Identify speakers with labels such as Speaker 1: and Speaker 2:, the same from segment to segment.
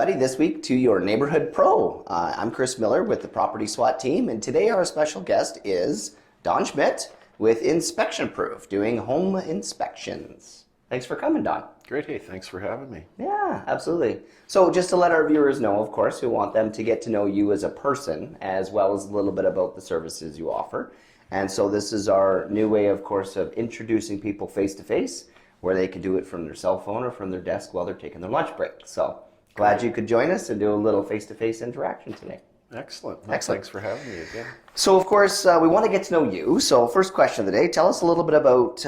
Speaker 1: everybody, this week to your Neighborhood Pro. I'm Chris Miller with the Property SWAT team, and today our special guest is Don Schmidt with InspectionPROOF, doing home inspections. Thanks for coming, Don.
Speaker 2: Great. Hey, thanks for having me.
Speaker 1: Yeah, absolutely. So just to let our viewers know, of course, we want them to get to know you as a person, as well as a little bit about the services you offer. And so this is our new way, of course, of introducing people face-to-face, where they can do it from their cell phone or from their desk while they're taking their lunch break. So glad you could join us and do a little face-to-face interaction today.
Speaker 2: Excellent.
Speaker 1: Excellent.
Speaker 2: Thanks for having me again.
Speaker 1: So, of course, we want to get to know you. So first question of the day, tell us a little bit about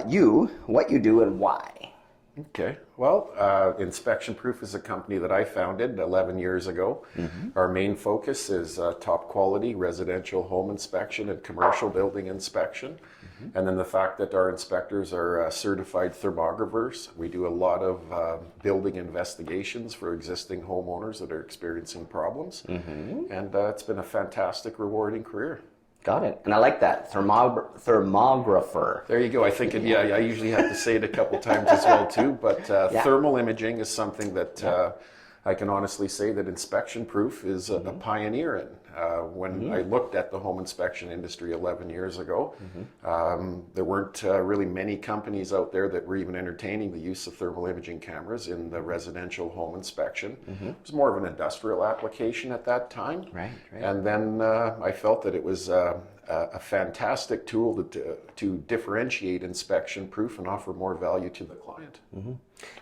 Speaker 1: you, what you do, and why.
Speaker 2: Okay. Well, InspectionPROOF is a company that I founded 11 years ago. Our main focus is top quality residential home inspection and commercial building inspection. And then the fact that our inspectors are certified thermographers. We do a lot of building investigations for existing homeowners that are experiencing problems. And it's been a fantastic, rewarding career.
Speaker 1: Got it. And I like that, thermographer.
Speaker 2: There you go. I think, I usually have to say it a couple times as well too, but thermal imaging is something that I can honestly say that InspectionPROOF is a pioneer in. When I looked at the home inspection industry 11 years ago, there weren't really many companies out there that were even entertaining the use of thermal imaging cameras in the residential home inspection. It was more of an industrial application at that time.
Speaker 1: Right.
Speaker 2: And then I felt that it was a fantastic tool to differentiate InspectionPROOF and offer more value to the client.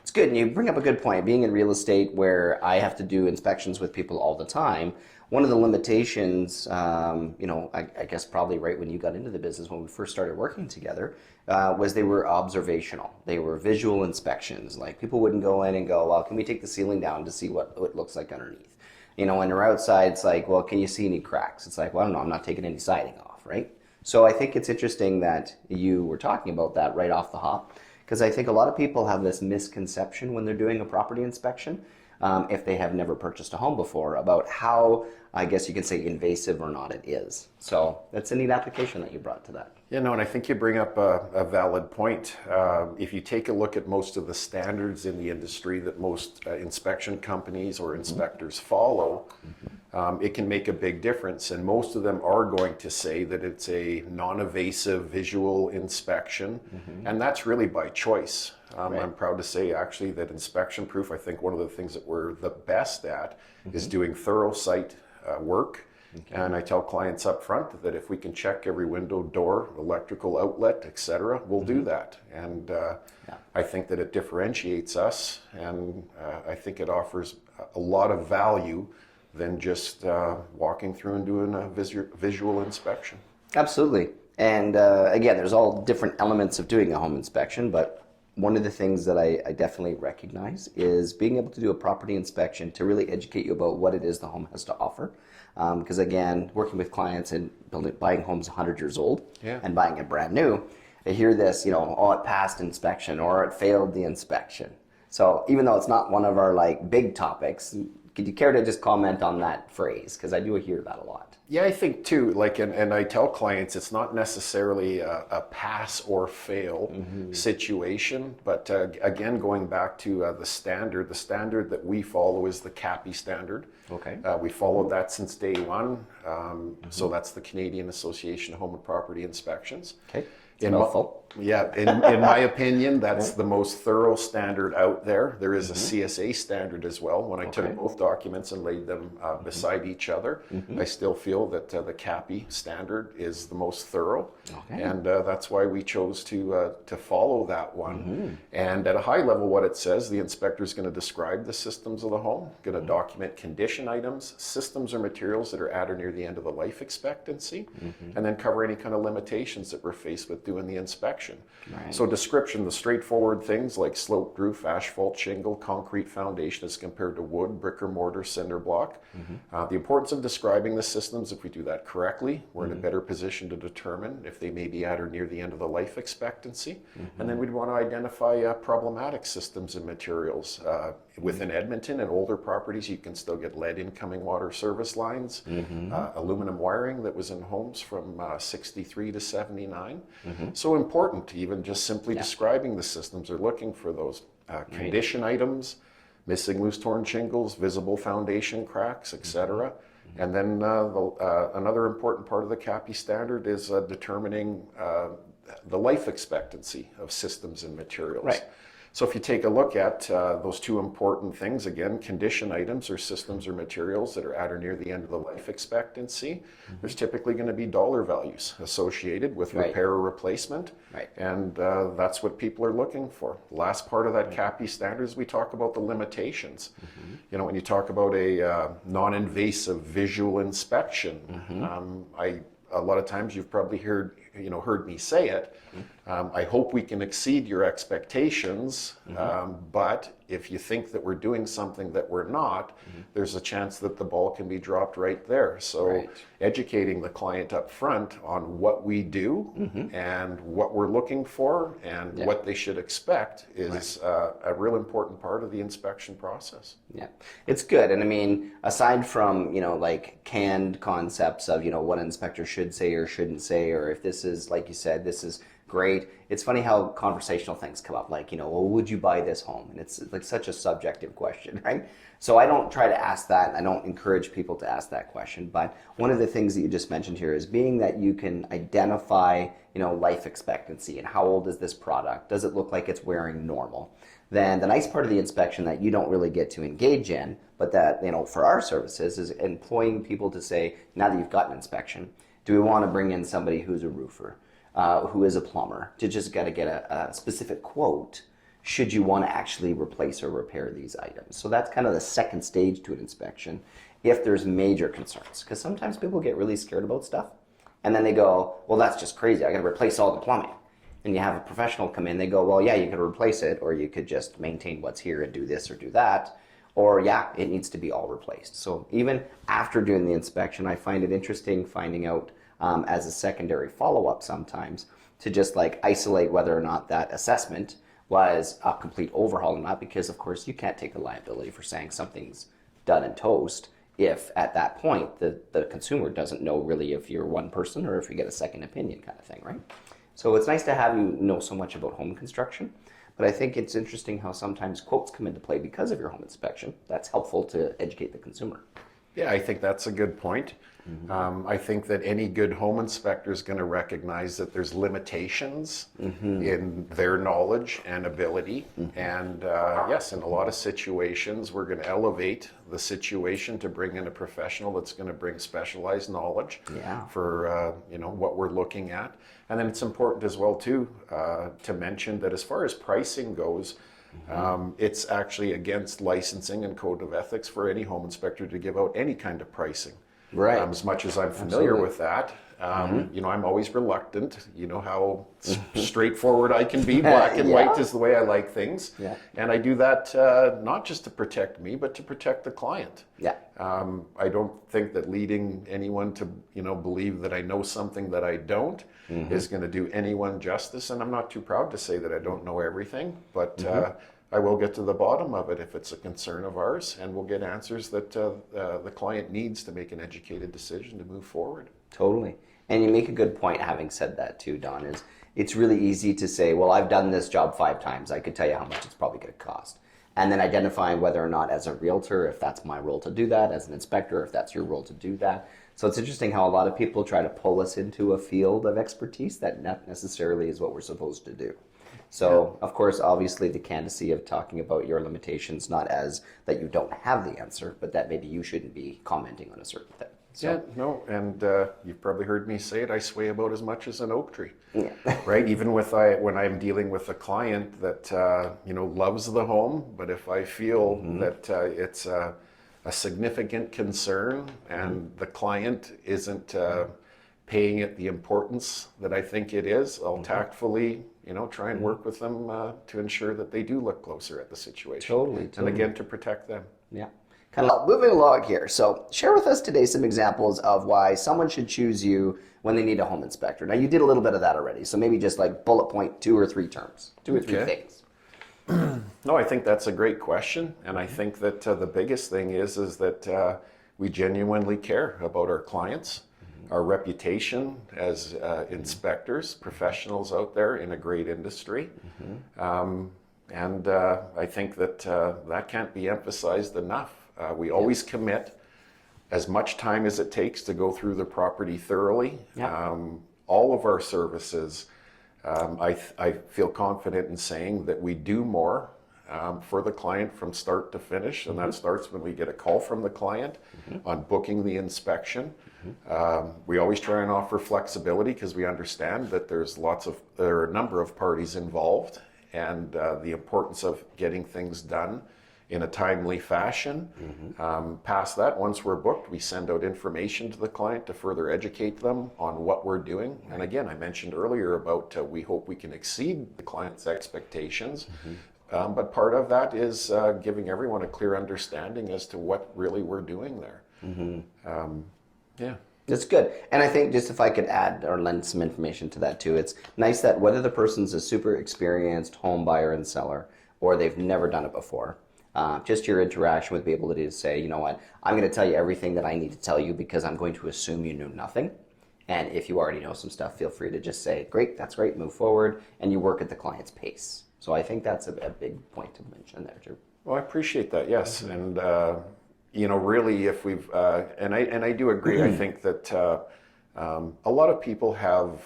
Speaker 1: It's good, and you bring up a good point. Being in real estate where I have to do inspections with people all the time, one of the limitations, I guess probably right when you got into the business, when we first started working together, was they were observational. They were visual inspections. Like, people wouldn't go in and go, well, can we take the ceiling down to see what it looks like underneath? You know, when they're outside, it's like, well, can you see any cracks? It's like, well, I don't know, I'm not taking any siding off, right? So I think it's interesting that you were talking about that right off the hop, because I think a lot of people have this misconception when they're doing a property inspection, if they have never purchased a home before, about how, I guess you can say, invasive or not it is. So that's a neat application that you brought to that.
Speaker 2: Yeah, no, and I think you bring up a valid point. If you take a look at most of the standards in the industry that most inspection companies or inspectors follow, it can make a big difference. And most of them are going to say that it's a non-invasive visual inspection, and that's really by choice. I'm proud to say, actually, that InspectionPROOF, I think one of the things that we're the best at is doing thorough site work. And I tell clients up front that if we can check every window, door, electrical outlet, etc., we'll do that. And I think that it differentiates us, and I think it offers a lot of value than just walking through and doing a visual inspection.
Speaker 1: Absolutely. And again, there's all different elements of doing a home inspection, but one of the things that I definitely recognize is being able to do a property inspection to really educate you about what it is the home has to offer. Because again, working with clients and buying homes 100 years old and buying it brand new, I hear this, oh, it passed inspection or it failed the inspection. So even though it's not one of our big topics, could you care to just comment on that phrase? Because I do hear that a lot.
Speaker 2: Yeah, I think too, and I tell clients it's not necessarily a pass or fail situation, but again, going back to the standard that we follow is the CAPI standard.
Speaker 1: Okay.
Speaker 2: We followed that since day one, so that's the Canadian Association of Home and Property Inspections.
Speaker 1: Okay.
Speaker 2: In my opinion, that's the most thorough standard out there. There is a CSA standard as well. When I took both documents and laid them beside each other, I still feel that the CAPI standard is the most thorough, and that's why we chose to follow that one. And at a high level, what it says, the inspector is going to describe the systems of the home, going to document condition items, systems or materials that are at or near the end of the life expectancy, and then cover any kind of limitations that we're faced with doing the inspection. So description, the straightforward things like sloped roof, asphalt shingle, concrete foundation as compared to wood, brick or mortar, cinder block. The importance of describing the systems, if we do that correctly, we're in a better position to determine if they may be at or near the end of the life expectancy. And then we'd want to identify problematic systems and materials. Within Edmonton and older properties, you can still get lead incoming water service lines, aluminum wiring that was in homes from 63 to 79. So important to even just simply describing the systems or looking for those condition items, missing loose torn shingles, visible foundation cracks, etc. And then another important part of the CAPI standard is determining the life expectancy of systems and materials.
Speaker 1: Right.
Speaker 2: So if you take a look at those two important things, again, condition items or systems or materials that are at or near the end of the life expectancy, there's typically going to be dollar values associated with repair or replacement.
Speaker 1: Right.
Speaker 2: And that's what people are looking for. Last part of that CAPI standard is we talk about the limitations. You know, when you talk about a non-invasive visual inspection, a lot of times you've probably heard me say it. I hope we can exceed your expectations, but if you think that we're doing something that we're not, there's a chance that the ball can be dropped right there. So educating the client up front on what we do and what we're looking for and what they should expect is a real important part of the inspection process. Yeah,
Speaker 1: it's good. And I mean, aside from, like canned concepts of, what an inspector should say or shouldn't say, or if this is, like you said, this is great. It's funny how conversational things come up, like, well, would you buy this home? And it's like such a subjective question, right? So I don't try to ask that. I don't encourage people to ask that question. But one of the things that you just mentioned here is being that you can identify, life expectancy and how old is this product? Does it look like it's wearing normal? Then the nice part of the inspection that you don't really get to engage in, but that, for our services is employing people to say, now that you've got an inspection, do we want to bring in somebody who's a roofer? Who is a plumber, to just get a specific quote should you want to actually replace or repair these items. So that's kind of the second stage to an inspection if there's major concerns. Because sometimes people get really scared about stuff and then they go, well, that's just crazy. I got to replace all the plumbing. And you have a professional come in, they go, well, yeah, you could replace it, or you could just maintain what's here and do this or do that. Or yeah, it needs to be all replaced. So even after doing the inspection, I find it interesting finding out as a secondary follow-up sometimes to just like isolate whether or not that assessment was a complete overhaul or not, because of course you can't take the liability for saying something's done and toast if at that point the consumer doesn't know really if you're one person or if you get a second opinion kind of thing, right? So it's nice to have you know so much about home construction, but I think it's interesting how sometimes quotes come into play because of your home inspection. That's helpful to educate the consumer.
Speaker 2: Yeah, I think that's a good point. I think that any good home inspector is going to recognize that there's limitations in their knowledge and ability. And yes, in a lot of situations, we're going to elevate the situation to bring in a professional that's going to bring specialized knowledge for what we're looking at. And then it's important as well too to mention that as far as pricing goes, it's actually against licensing and code of ethics for any home inspector to give out any kind of pricing.
Speaker 1: Right.
Speaker 2: As much as I'm familiar with that, I'm always reluctant. You know how straightforward I can be. Black and white is the way I like things. Yeah. And I do that not just to protect me, but to protect the client.
Speaker 1: Yeah.
Speaker 2: I don't think that leading anyone to believe that I know something that I don't is going to do anyone justice. And I'm not too proud to say that I don't know everything, but I will get to the bottom of it if it's a concern of ours, and we'll get answers that the client needs to make an educated decision to move forward.
Speaker 1: Totally. And you make a good point having said that too, Don, is it's really easy to say, well, I've done this job 5 times. I could tell you how much it's probably going to cost. And then identifying whether or not as a realtor, if that's my role to do that, as an inspector, if that's your role to do that. So it's interesting how a lot of people try to pull us into a field of expertise that not necessarily is what we're supposed to do. So, of course, obviously the candidacy of talking about your limitations, not as that you don't have the answer, but that maybe you shouldn't be commenting on a certain thing. So.
Speaker 2: Yeah, no, and you've probably heard me say it, I sway about as much as an oak tree, right? Even when I'm dealing with a client that, loves the home, but if I feel that it's a significant concern and the client isn't paying it the importance that I think it is, I'll tactfully, try and work with them to ensure that they do look closer at the situation.
Speaker 1: Totally.
Speaker 2: And again, to protect them.
Speaker 1: Yeah. Kind of moving along here. So share with us today some examples of why someone should choose you when they need a home inspector. Now, you did a little bit of that already, so maybe just like bullet point 2 or 3 terms, 2 or 3 things.
Speaker 2: No, I think that's a great question. And I think that the biggest thing is that we genuinely care about our clients, our reputation as inspectors, professionals out there in a great industry. And I think that that can't be emphasized enough. We always commit as much time as it takes to go through the property thoroughly.
Speaker 1: Yeah.
Speaker 2: All of our services, I feel confident in saying that we do more for the client from start to finish, and that starts when we get a call from the client on booking the inspection. We always try and offer flexibility because we understand that there are a number of parties involved, and the importance of getting things done in a timely fashion. Past that, once we're booked, we send out information to the client to further educate them on what we're doing. And again, I mentioned earlier about we hope we can exceed the client's expectations. But part of that is giving everyone a clear understanding as to what really we're doing there. Yeah.
Speaker 1: That's good. And I think just if I could add or lend some information to that too, it's nice that whether the person's a super experienced home buyer and seller or they've never done it before, just your interaction with be able to say, you know what, I'm going to tell you everything that I need to tell you because I'm going to assume you knew nothing. And if you already know some stuff, feel free to just say, great, that's great, move forward, and you work at the client's pace. So I think that's a big point to mention there too.
Speaker 2: Well, I appreciate that, yes. And really, if we've, and I do agree, I think that a lot of people have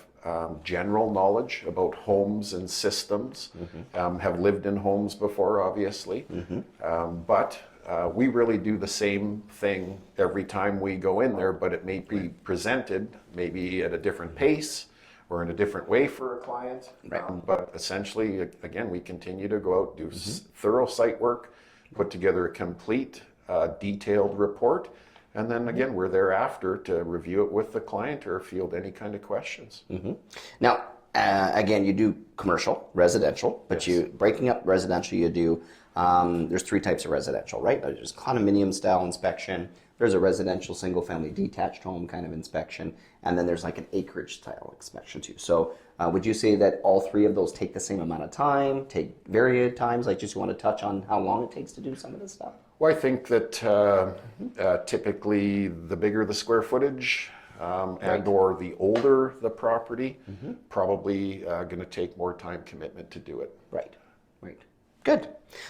Speaker 2: general knowledge about homes and systems, have lived in homes before, obviously, but we really do the same thing every time we go in there, but it may be presented maybe at a different pace or in a different way for a client. But essentially, again, we continue to go out, do thorough site work, put together a complete detailed report, and then again, we're thereafter to review it with the client or field any kind of questions.
Speaker 1: Now, again, you do commercial, residential, but you breaking up residential, you do, there's 3 types of residential, right? There's condominium style inspection, there's a residential single family detached home kind of inspection, and then there's like an acreage style inspection too. So would you say that all 3 of those take the same amount of time, take varied times? Like just you want to touch on how long it takes to do some of this stuff?
Speaker 2: Well, I think that typically the bigger the square footage and or the older the property, probably going to take more time commitment to do it.
Speaker 1: Right. Good.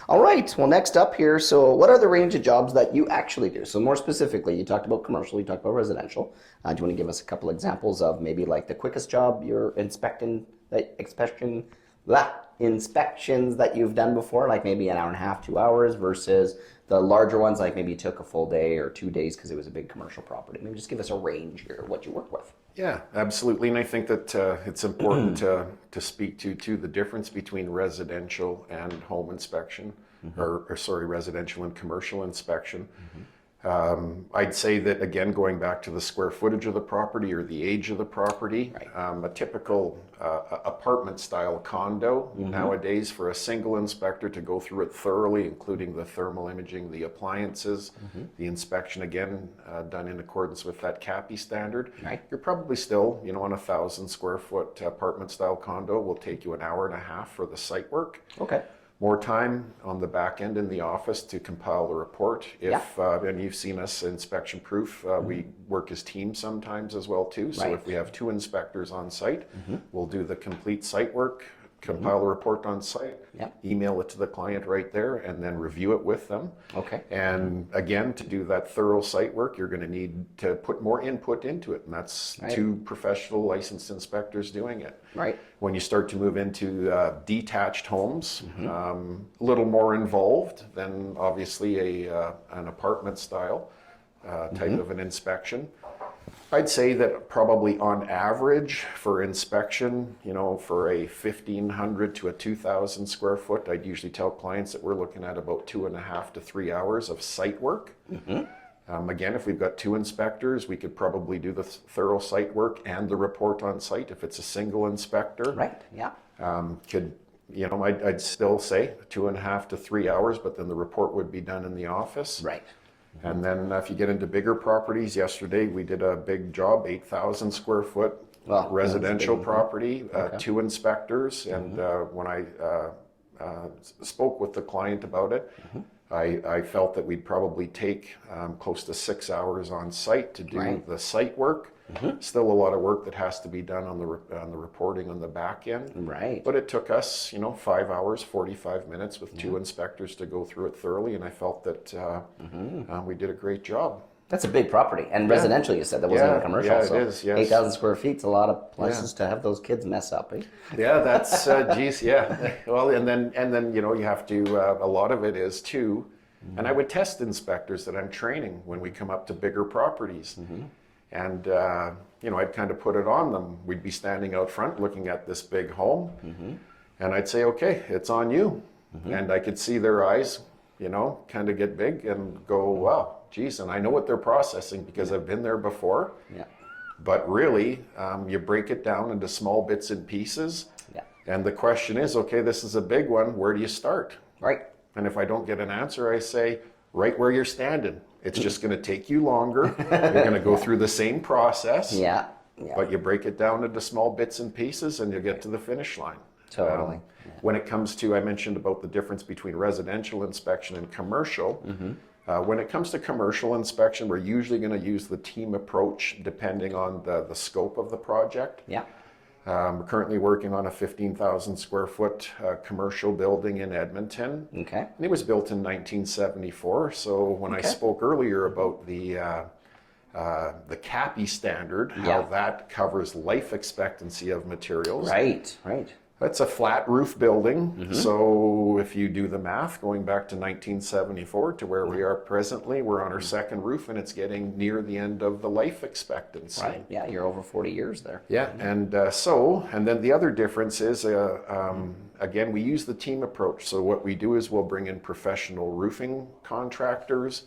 Speaker 1: All right. Well, next up here, so what are the range of jobs that you actually do? So more specifically, you talked about commercial, you talked about residential. Do you want to give us a couple examples of maybe like the quickest job you're inspections that you've done before, like maybe an hour and a half, 2 hours, versus the larger ones, like maybe you took a full day or 2 days because it was a big commercial property? Maybe just give us a range here of what you work with.
Speaker 2: Yeah, absolutely. And I think that it's important to speak to the difference between residential and home inspection, or residential and commercial inspection. I'd say that, again, going back to the square footage of the property or the age of the property, a typical apartment-style condo nowadays, for a single inspector to go through it thoroughly, including the thermal imaging, the appliances, the inspection, again, done in accordance with that CAPI standard, you're probably still, on a 1,000 square foot apartment-style condo will take you an hour and a half for the site work.
Speaker 1: Okay.
Speaker 2: More time on the back end in the office to compile the report. And you've seen us InspectionPROOF, we work as teams sometimes as well too. So if we have 2 inspectors on site, we'll do the complete site work, compile the report on site, email it to the client right there, and then review it with them.
Speaker 1: Okay.
Speaker 2: And again, to do that thorough site work, you're going to need to put more input into it, and that's 2 professional licensed inspectors doing it. When you start to move into detached homes, a little more involved than obviously an apartment style type of an inspection. I'd say that probably on average for inspection, for a 1,500 to a 2,000 square foot, I'd usually tell clients that we're looking at about 2.5 to 3 hours of site work. Again, if we've got 2 inspectors, we could probably do the thorough site work and the report on site. If it's a single inspector, I'd still say 2.5 to 3 hours, but then the report would be done in the office. And then if you get into bigger properties, yesterday we did a big job, 8,000 square foot residential property, 2 inspectors. And when I spoke with the client about it, I felt that we'd probably take close to 6 hours on site to do the site work. Still a lot of work that has to be done on the reporting on the back end.
Speaker 1: Right.
Speaker 2: But it took us, 5 hours, 45 minutes with 2 inspectors to go through it thoroughly, and I felt that we did a great job.
Speaker 1: That's a big property. And residential, you said. That wasn't even commercial.
Speaker 2: Yeah,
Speaker 1: so
Speaker 2: it is, yes.
Speaker 1: 8,000 square feet is a lot of places to have those kids mess up, eh?
Speaker 2: Yeah, that's, geez, yeah. Well, and then you have to, a lot of it is too, and I would test inspectors that I'm training when we come up to bigger properties. And, I'd kind of put it on them. We'd be standing out front looking at this big home, and I'd say, okay, it's on you. And I could see their eyes, kind of get big and go, wow, geez, and I know what they're processing because I've been there before.
Speaker 1: Yeah.
Speaker 2: But really, you break it down into small bits and pieces.
Speaker 1: Yeah.
Speaker 2: And the question is, okay, this is a big one. Where do you start?
Speaker 1: Right.
Speaker 2: And if I don't get an answer, I say, right where you're standing. It's just going to take you longer. You're going to go through the same process.
Speaker 1: Yeah.
Speaker 2: But you break it down into small bits and pieces and you get to the finish line.
Speaker 1: Totally.
Speaker 2: When it comes to, I mentioned about the difference between residential inspection and commercial. When it comes to commercial inspection, we're usually going to use the team approach depending on the scope of the project.
Speaker 1: Yeah.
Speaker 2: We're currently working on a 15,000 square foot commercial building in Edmonton.
Speaker 1: Okay.
Speaker 2: And it was built in 1974. So when I spoke earlier about the CAPI standard, how that covers life expectancy of materials.
Speaker 1: Right.
Speaker 2: That's a flat roof building. So if you do the math, going back to 1974 to where we are presently, we're on our second roof and it's getting near the end of the life expectancy.
Speaker 1: Right. Yeah, you're over 40 years there.
Speaker 2: Yeah, and then the other difference is, again, we use the team approach. So what we do is we'll bring in professional roofing contractors,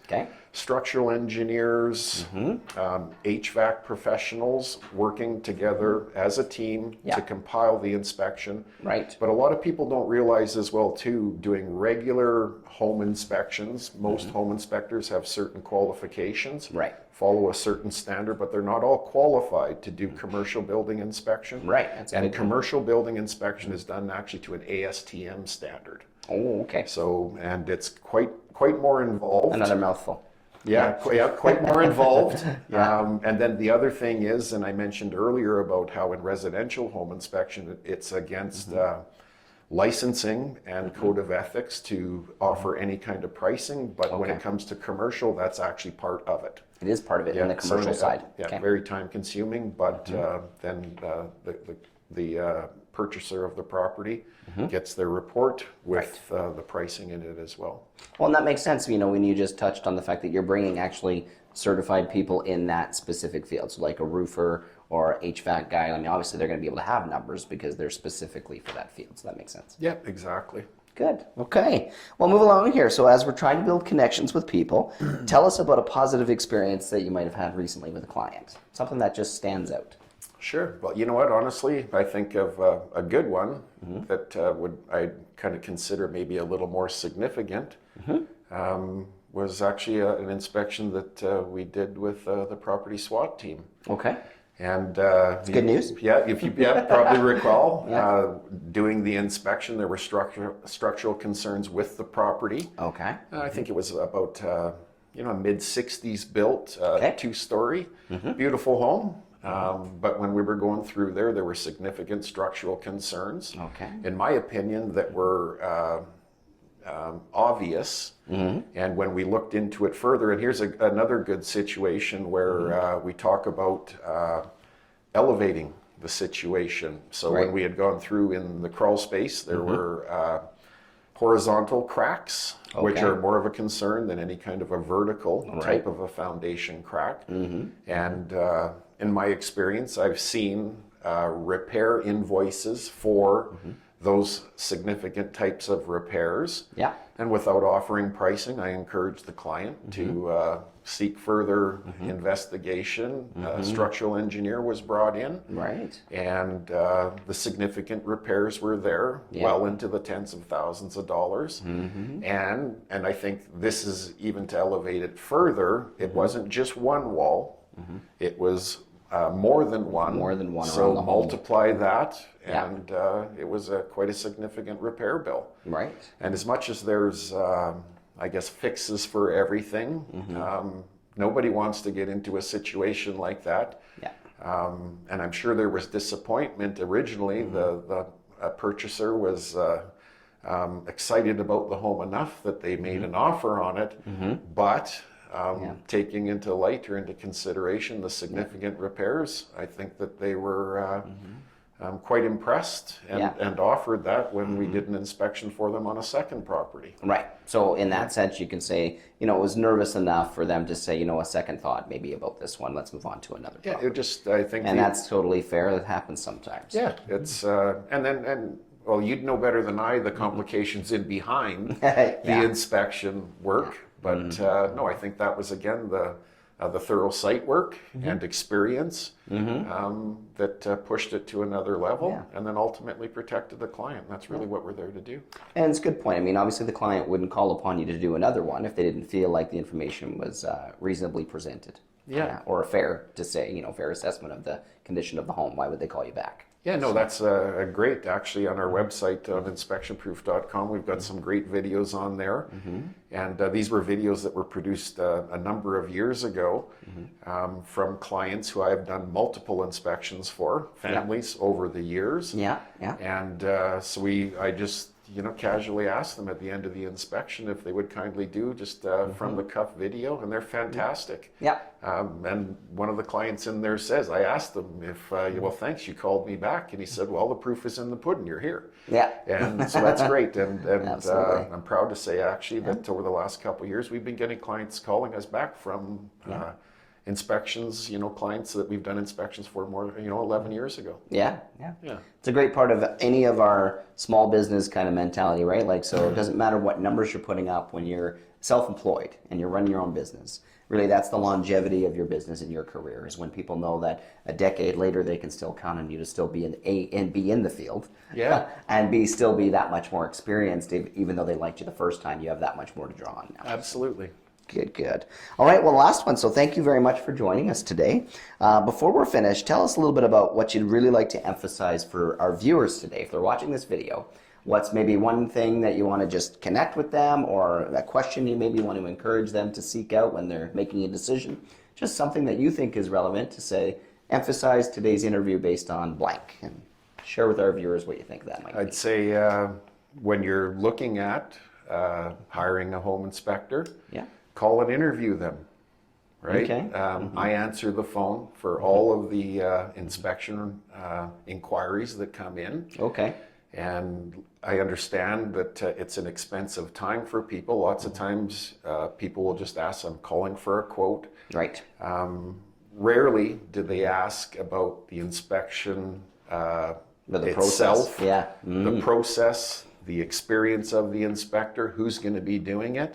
Speaker 2: structural engineers, HVAC professionals working together as a team to compile the inspection.
Speaker 1: Right.
Speaker 2: But a lot of people don't realize as well too, doing regular home inspections, most home inspectors have certain qualifications, follow a certain standard, but they're not all qualified to do commercial building inspection.
Speaker 1: Right.
Speaker 2: And commercial building inspection is done actually to an ASTM standard.
Speaker 1: Oh, okay.
Speaker 2: So, and it's quite more involved.
Speaker 1: Another mouthful.
Speaker 2: Yeah, quite more involved. And then the other thing is, and I mentioned earlier about how in residential home inspection, it's against licensing and code of ethics to offer any kind of pricing. But when it comes to commercial, that's actually part of it.
Speaker 1: It is part of it in the commercial side.
Speaker 2: Very time consuming, but then the purchaser of the property gets their report with the pricing in it as well.
Speaker 1: Well, and that makes sense, when you just touched on the fact that you're bringing actually certified people in that specific field. So like a roofer or HVAC guy, obviously they're going to be able to have numbers because they're specifically for that field. So that makes sense.
Speaker 2: Yeah, exactly.
Speaker 1: Good. Okay. Well, move along here. So as we're trying to build connections with people, tell us about a positive experience that you might have had recently with a client. Something that just stands out.
Speaker 2: Sure. Well, you know what? Honestly, I think of a good one that I'd kind of consider maybe a little more significant. Was actually an inspection that we did with the property SWAT team.
Speaker 1: Okay.
Speaker 2: And
Speaker 1: it's good news.
Speaker 2: Yeah, if you probably recall, doing the inspection, there were structural concerns with the property.
Speaker 1: Okay.
Speaker 2: I think it was about mid-60s built, 2-story, beautiful home. But when we were going through there were significant structural concerns, in my opinion, that were obvious. And when we looked into it further, and here's another good situation where we talk about elevating the situation. So when we had gone through in the crawl space, there were horizontal cracks, which are more of a concern than any kind of a vertical type of a foundation crack. And in my experience, I've seen repair invoices for those significant types of repairs.
Speaker 1: Yeah.
Speaker 2: And without offering pricing, I encourage the client to seek further investigation. A structural engineer was brought in.
Speaker 1: Right.
Speaker 2: And the significant repairs were there, well into the tens of thousands of dollars. And I think this is even to elevate it further. It wasn't just one wall. It was more than one.
Speaker 1: More than one.
Speaker 2: So multiply that, and it was quite a significant repair bill.
Speaker 1: Right.
Speaker 2: And as much as there's I guess, fixes for everything. Nobody wants to get into a situation like that.
Speaker 1: Yeah.
Speaker 2: And I'm sure there was disappointment originally. The purchaser was excited about the home enough that they made an offer on it, but taking into light or into consideration the significant repairs, I think that they were quite impressed and offered that when we did an inspection for them on a second property.
Speaker 1: Right. So in that sense, you can say, it was nervous enough for them to say, a second thought maybe about this one. Let's move on to another property.
Speaker 2: I think,
Speaker 1: and that's totally fair. That happens sometimes.
Speaker 2: Yeah, it's well, you'd know better than I the complications in behind the inspection work, but no, I think that was again the thorough site work and experience that pushed it to another level and then ultimately protected the client. That's really what we're there to do.
Speaker 1: And it's a good point. I mean, obviously the client wouldn't call upon you to do another one if they didn't feel like the information was reasonably presented. Or fair to say, fair assessment of the condition of the home. Why would they call you back?
Speaker 2: Yeah, no, that's a great, actually, on our website on InspectionPROOF.com, we've got some great videos on there. And these were videos that were produced a number of years ago from clients who I've done multiple inspections for, families over the years. And so I just, casually asked them at the end of the inspection if they would kindly do just from the cuff video, and they're fantastic. And one of the clients in there says, I asked them if, well, thanks, you called me back. And he said, well, the proof is in the pudding, you're here. And so that's great. And I'm proud to say, actually, that over the last couple of years, we've been getting clients calling us back from inspections, clients that we've done inspections for more, 11 years ago. It's a great part of any of our small business kind of mentality, right? Like, so it doesn't matter what numbers you're putting up when you're self-employed and you're running your own business. Really, that's the longevity of your business and your career, is when people know that a decade later they can still count on you to still be in the field, and still be that much more experienced. Even though they liked you the first time, you have that much more to draw on now. Absolutely.
Speaker 1: Good. All right, well, last one. So thank you very much for joining us today. Before we're finished, tell us a little bit about what you'd really like to emphasize for our viewers today. If they're watching this video, what's maybe one thing that you want to just connect with them, or a question you maybe want to encourage them to seek out when they're making a decision? Just something that you think is relevant to say, emphasize today's interview based on blank, and share with our viewers what you think that might be.
Speaker 2: I'd say when you're looking at hiring a home inspector, call and interview them, right? I answer the phone for all of the inspection inquiries that come in. And I understand that it's an expensive time for people. Lots of times people will just ask, I'm calling for a quote. Rarely do they ask about the inspection itself, the process, the experience of the inspector, who's going to be doing it.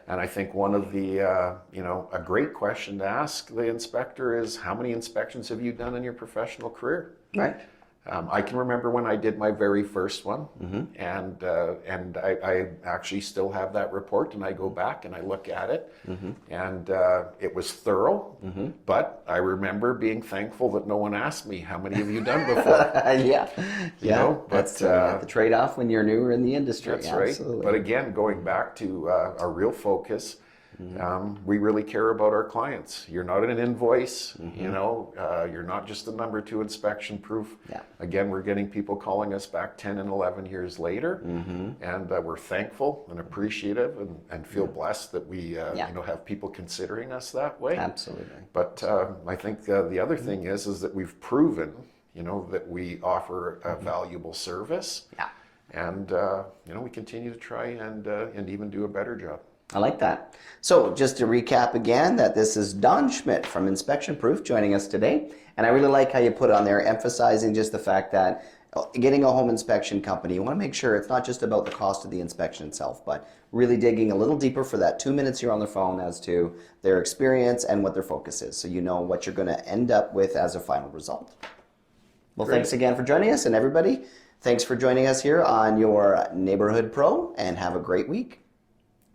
Speaker 2: And I think one of the, a great question to ask the inspector is, how many inspections have you done in your professional career? I can remember when I did my very first one, and I actually still have that report, and I go back and I look at it, and it was thorough, but I remember being thankful that no one asked me, how many have you done before?
Speaker 1: That's the trade-off when you're newer in the industry.
Speaker 2: That's right. But again, going back to our real focus, we really care about our clients. You're not an invoice, you're not just a number 2 inspection proof. Again, we're getting people calling us back 10 and 11 years later, and we're thankful and appreciative and feel blessed that we have people considering us that way. But I think the other thing is that we've proven, that we offer a valuable service, and we continue to try and even do a better job.
Speaker 1: I like that. So just to recap again, that this is Don Schmidt from Inspection Proof joining us today. And I really like how you put on there, emphasizing just the fact that getting a home inspection company, you want to make sure it's not just about the cost of the inspection itself, but really digging a little deeper for that 2 minutes you're on the phone as to their experience and what their focus is, so you know what you're going to end up with as a final result. Well, thanks again for joining us, and everybody, thanks for joining us here on your Neighborhood Pro, and have a great week.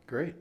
Speaker 2: Great.